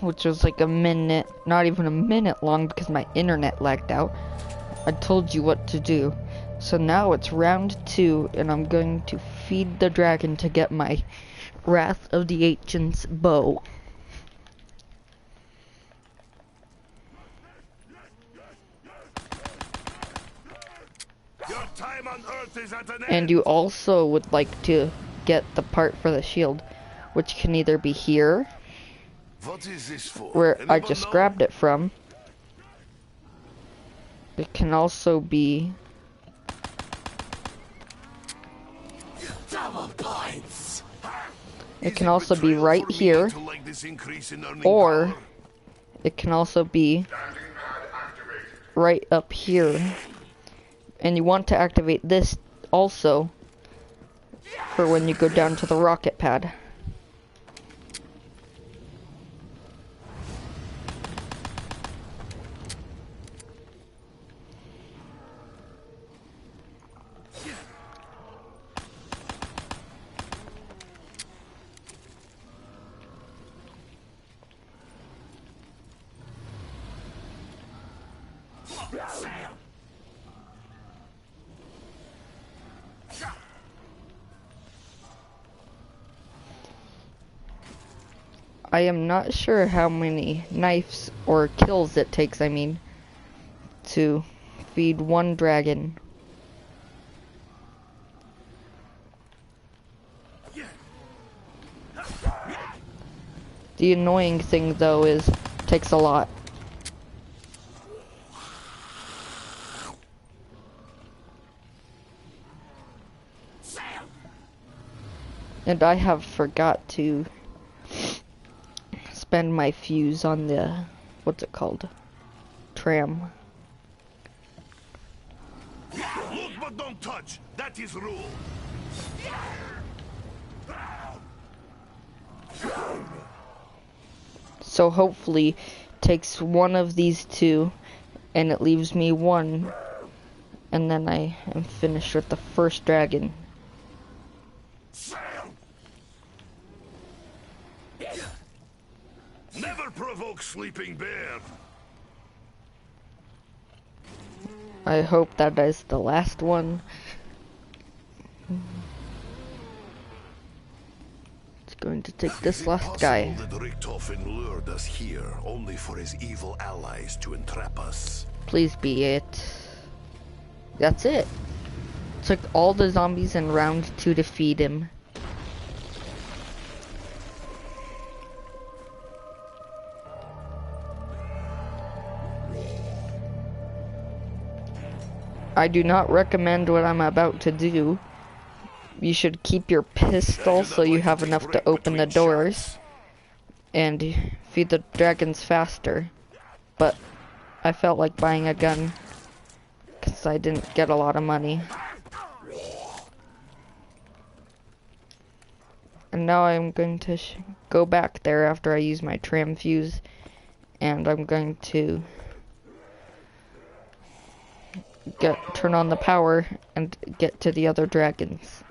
which was like a minute, not even a minute long because my internet lagged out. I told you what to do. So now it's round 2, and I'm going to feed the dragon to get my Wrath of the Ancients bow. Your time on Earth is at an And end. you also would like to get the part for the shield, which can either be here, What is this for? where I Anyone just know? grabbed it from. It can also be Double points. It Is can also be betrayal right for me here, to like this increase in earning or power? it can also be right up here. And you want to activate this also for when you go down to the rocket pad. I am not sure how many knives or kills it takes, I mean, to feed one dragon. The annoying thing though is it takes a lot. And I have forgot to spend my fuse on the, what's it called? Tram. Look but don't touch. That is rule. So hopefully takes one of these two and it leaves me one, and then I am finished with the first dragon. Never provoke sleeping bear. I hope that is the last one. It's going to take this last guy. That Richtofen lured us here only for his evil allies to entrap us. Please be it. That's it. Took all the zombies in round 2 to feed him. I do not recommend what I'm about to do. You should keep your pistol so you have enough to open the doors and feed the dragons faster. But I felt like buying a gun because I didn't get a lot of money. And now I'm going to go back there after I use my tram fuse, and I'm going to turn on the power and get to the other dragons.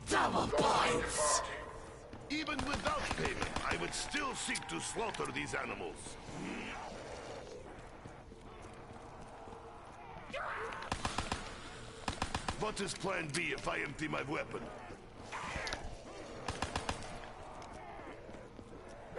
Double points. Even without payment, I would still seek to slaughter these animals. What is plan B if I empty my weapon?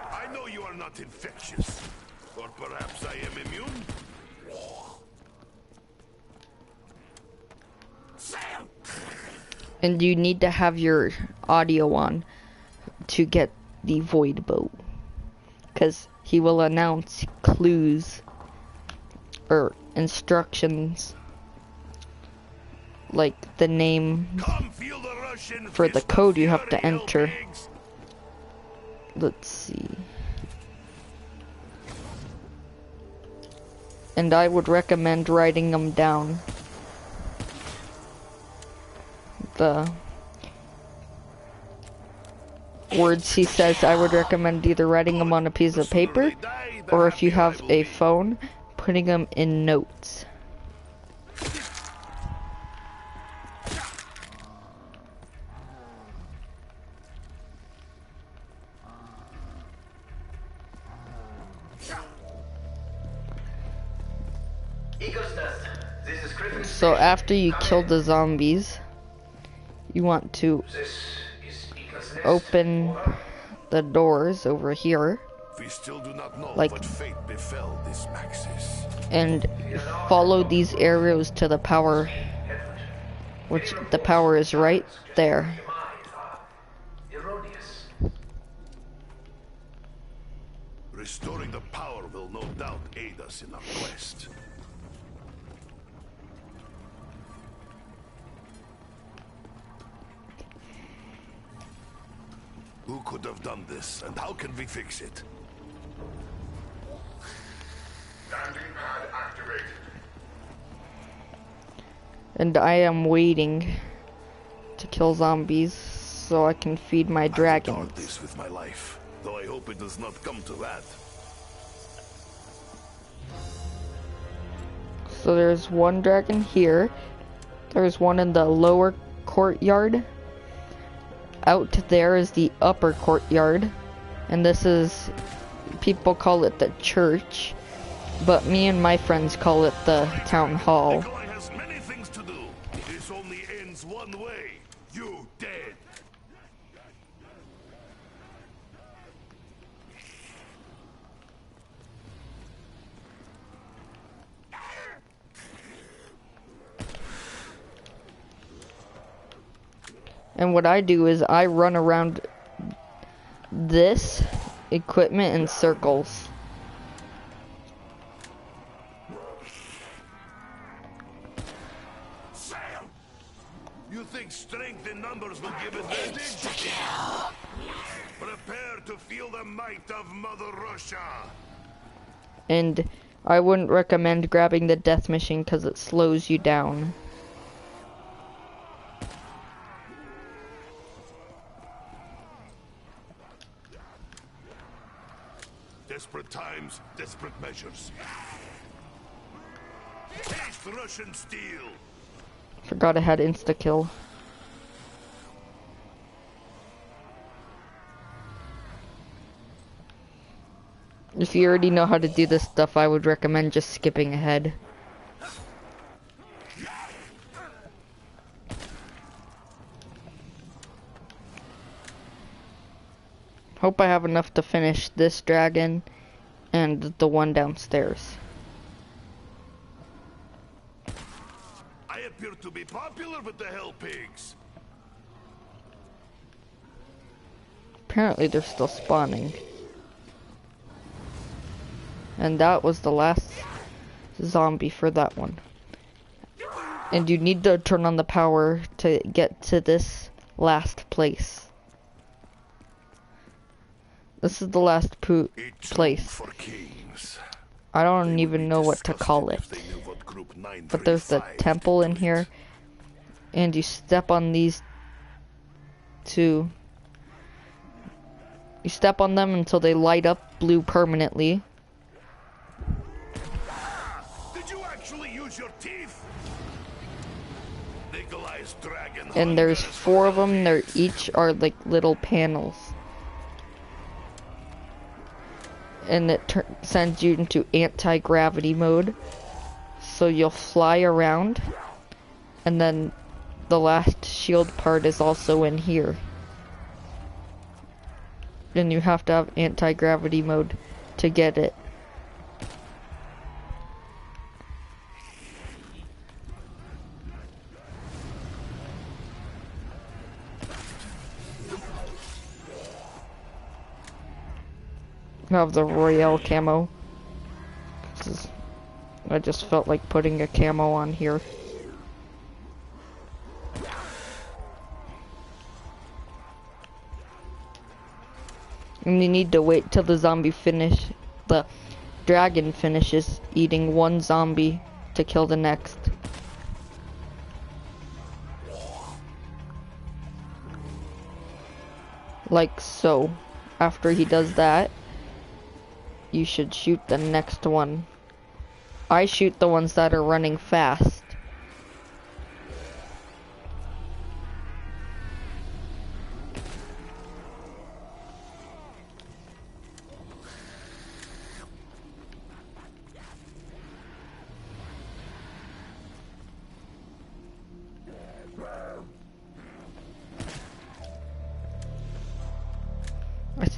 I know you are not infectious. Or perhaps I am immune? Sam! And you need to have your audio on to get the void bow, because he will announce clues or instructions, like the name for the code you have to enter. Let's see. And I would recommend writing them down. The words he says, I would recommend either writing them on a piece of paper, or if you have a phone, putting them in notes. So after you kill the zombies, you want to open the doors over here. We still do not know Like- what fate befell this Maxis. And follow these arrows to the power, which the power is right there. Restoring the power will no doubt aid us in our quest. Who could have done this, and how can we fix it? Landing pad activated. And I am waiting to kill zombies so I can feed my I will guard dragons. this with my life, though I hope it does not come to that. So there's one dragon here. There's one in the lower courtyard. Out there is the upper courtyard. And this is, people call it the church. But me and my friends call it the town hall. Nikolai has many things to do. This only ends one way. You dead. And what I do is I run around this equipment in circles. Sam! You think strength in numbers will give advantage? Prepare to feel the might of Mother Russia. And I wouldn't recommend grabbing the death machine because it slows you down. Desperate times, desperate measures. Taste Russian steel. Forgot I had insta-kill. If you already know how to do this stuff, I would recommend just skipping ahead. Hope I have enough to finish this dragon and the one downstairs. I appear to be popular with the Hell Pigs. Apparently they're still spawning. And that was the last zombie for that one. And you need to turn on the power to get to this last place. This is the last place. For kings. I don't even know what to call it. But there's the temple in here. And you step on these two. You step on them until they light up blue permanently. Did you actually use your teeth? Nikolai's dragon. And there's 4 of them. They're each are like little panels. And it sends you into anti-gravity mode. So you'll fly around. And then the last shield part is also in here. And you have to have anti-gravity mode to get it. I have the Royale camo. I just felt like putting a camo on here. And you need to wait till the dragon finishes eating one zombie to kill the next. Like so. After he does that, you should shoot the next one. I shoot the ones that are running fast.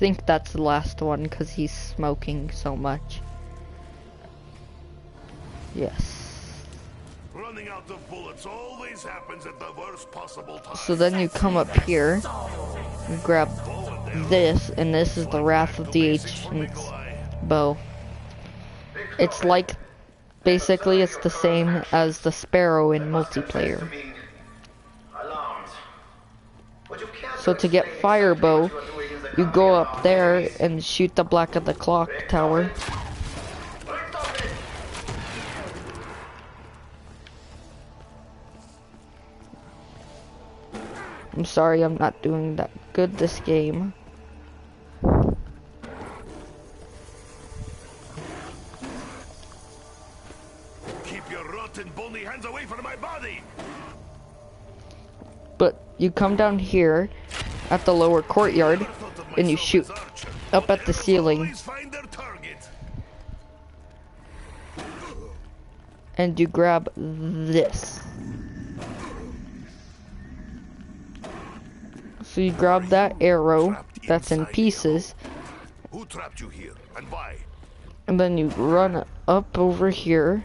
think that's the last one because he's smoking so much. Yes. Running out of bullets always happens at the worst possible time. So then you come up here, you grab this, and this is the Wrath of the Ancients bow. It's like, basically it's the same as the Sparrow in multiplayer. So to get Fire Bow, you go up there and shoot the Black of the Clock Tower. I'm sorry I'm not doing that good this game. Keep your rotten bony hands away from my body. But you come down here at the lower courtyard and you shoot up at the ceiling. And you grab this. So you grab that arrow that's in pieces. Who trapped you here and why? And then you run up over here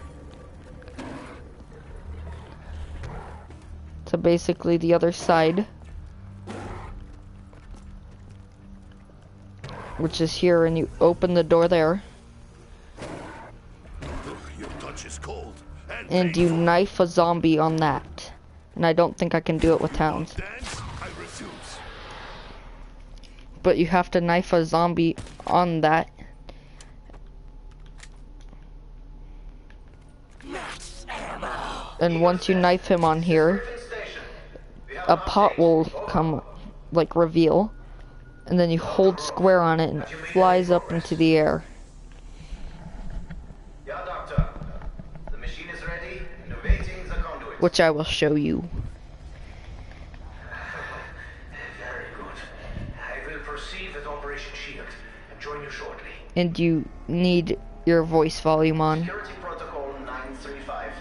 to basically the other side, which is here, and you open the door there. Your touch is cold. And you knife a zombie on that. And I don't think I can do it with hounds. Dance? I refuse. But you have to knife a zombie on that. And once you knife him on here, a pot will come, like, reveal. And then you hold square on it and it flies up into the air. Yeah, Doctor. The machine is ready. Innovating the conduit. Which I will show you. Very good. I will proceed with Operation Shield and join you shortly. And you need your voice volume on. Security Protocol 935.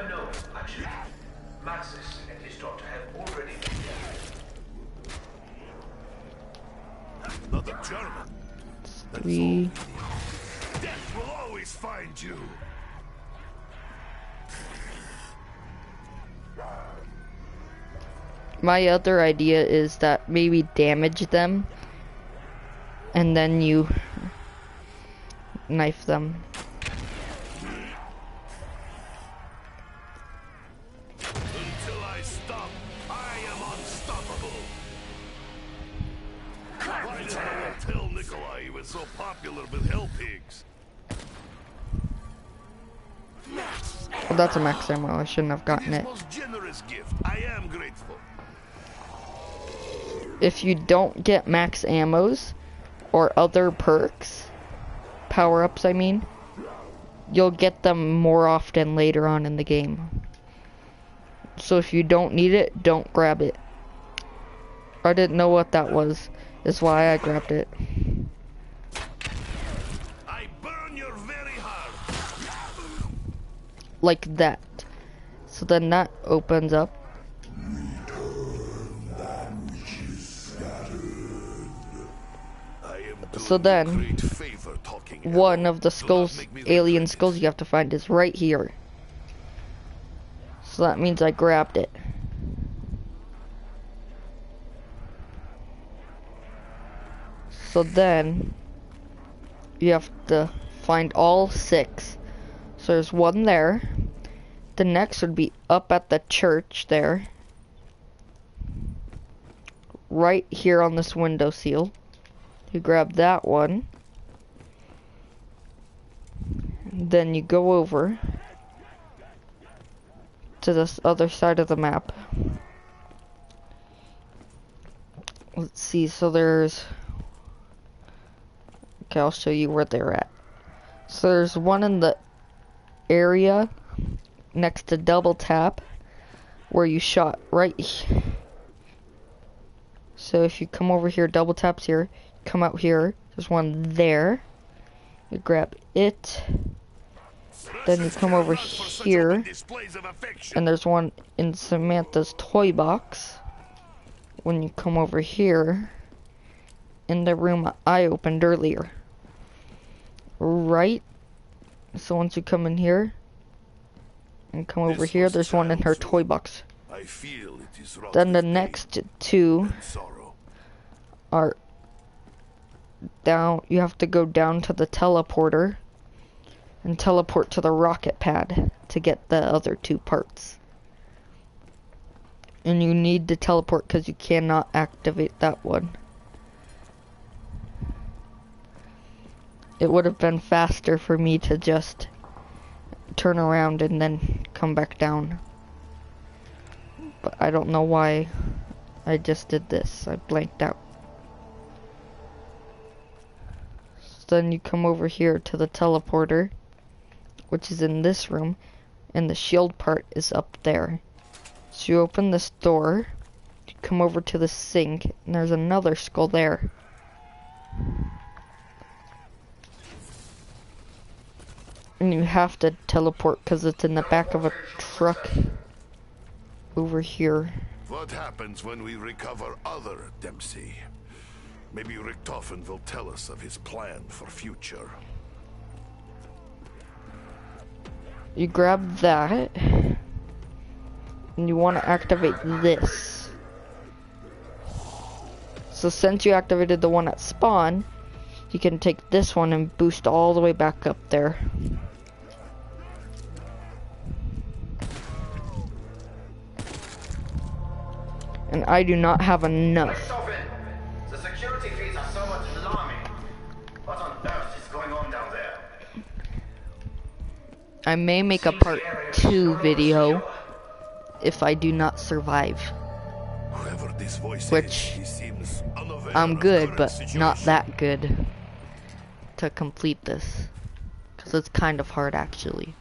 No, actually. Maxis and his daughter have already been there. Another German. 3. Death will always find you. My other idea is that maybe damage them and then you knife them. Until I stop, I am unstoppable. Why did no one tell Nikolai he was so popular with hell pigs? Well, that's a max ammo. I shouldn't have gotten it. Most generous gift. I am grateful. If you don't get max ammos or other perks, power-ups I mean, you'll get them more often later on in the game. So if you don't need it, don't grab it. I didn't know what that was, is why I grabbed it. I burn your very heart. Like that. So then that opens up. So then, one of the skulls, alien skulls you have to find is right here. So that means I grabbed it. So then, you have to find all 6. So there's one there. The next would be up at the church there. Right here on this window seal. You grab that one. Then you go over to this other side of the map. Let's see, so there's... Okay, I'll show you where they're at. So there's one in the area next to double tap where you shot right here. So if you come over here, double taps here, come out here, there's one there. You grab it. Then you come over here, and there's one in Samantha's toy box. when you come over here in the room I opened earlier. Right? So once you come in here and come over here, there's one in her toy box. I feel it is Then the pain next two and sorrow. are down. You have to go down to the teleporter and teleport to the rocket pad to get the other two parts. And you need to teleport because you cannot activate that one. It would have been faster for me to just turn around and then come back down. But I don't know why I just did this. I blanked out. So then you come over here to the teleporter, which is in this room, and the shield part is up there. So you open this door, you come over to the sink, and there's another skull there. And you have to teleport because it's in the back of a truck over here. What happens when we recover other Dempsey? Maybe Richtofen will tell us of his plan for future. You grab that, and you want to activate this. So since you activated the one at spawn, you can take this one and boost all the way back up there. And I do not have enough. The security feeds are somewhat alarming. What on earth is going on down there? I may make a part 2 video if I do not survive. Whoever this voice Which, is, he seems unaware I'm of good, current but situation. not that good to complete this. Because it's kind of hard actually.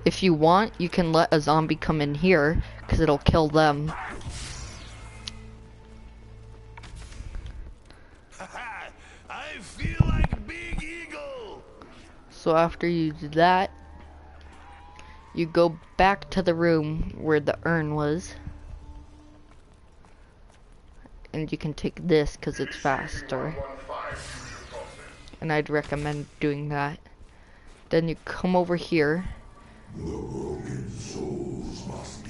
If you want, you can let a zombie come in here, because it'll kill them. I feel like Big Eagle. So after you do that, you go back to the room where the urn was. And you can take this, because it's faster. And I'd recommend doing that. Then you come over here.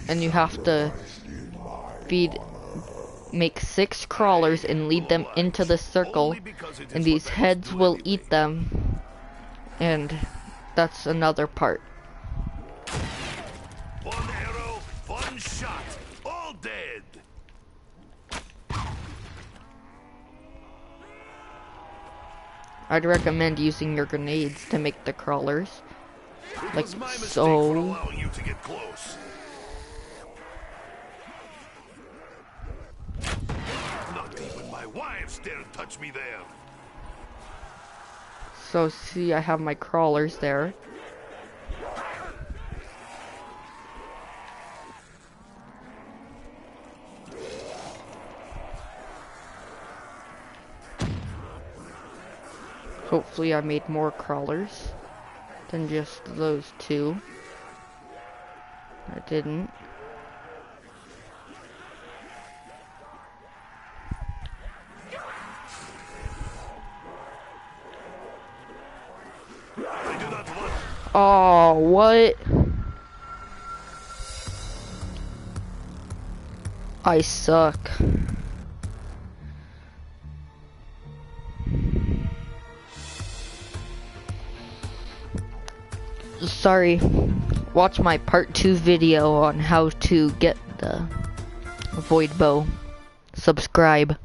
And you have to make 6 crawlers and lead them into the circle, and these heads will eat them, and that's another part. One arrow, one shot, all dead. I'd recommend using your grenades to make the crawlers. It Like was my mistake so. for allowing you to get close. Not even my wives dare touch me there. So see, I have my crawlers there. Hopefully I made more crawlers than just those 2. I didn't. I do not want. Oh, what? I suck. Sorry. Watch my part 2 video on how to get the void bow. Subscribe.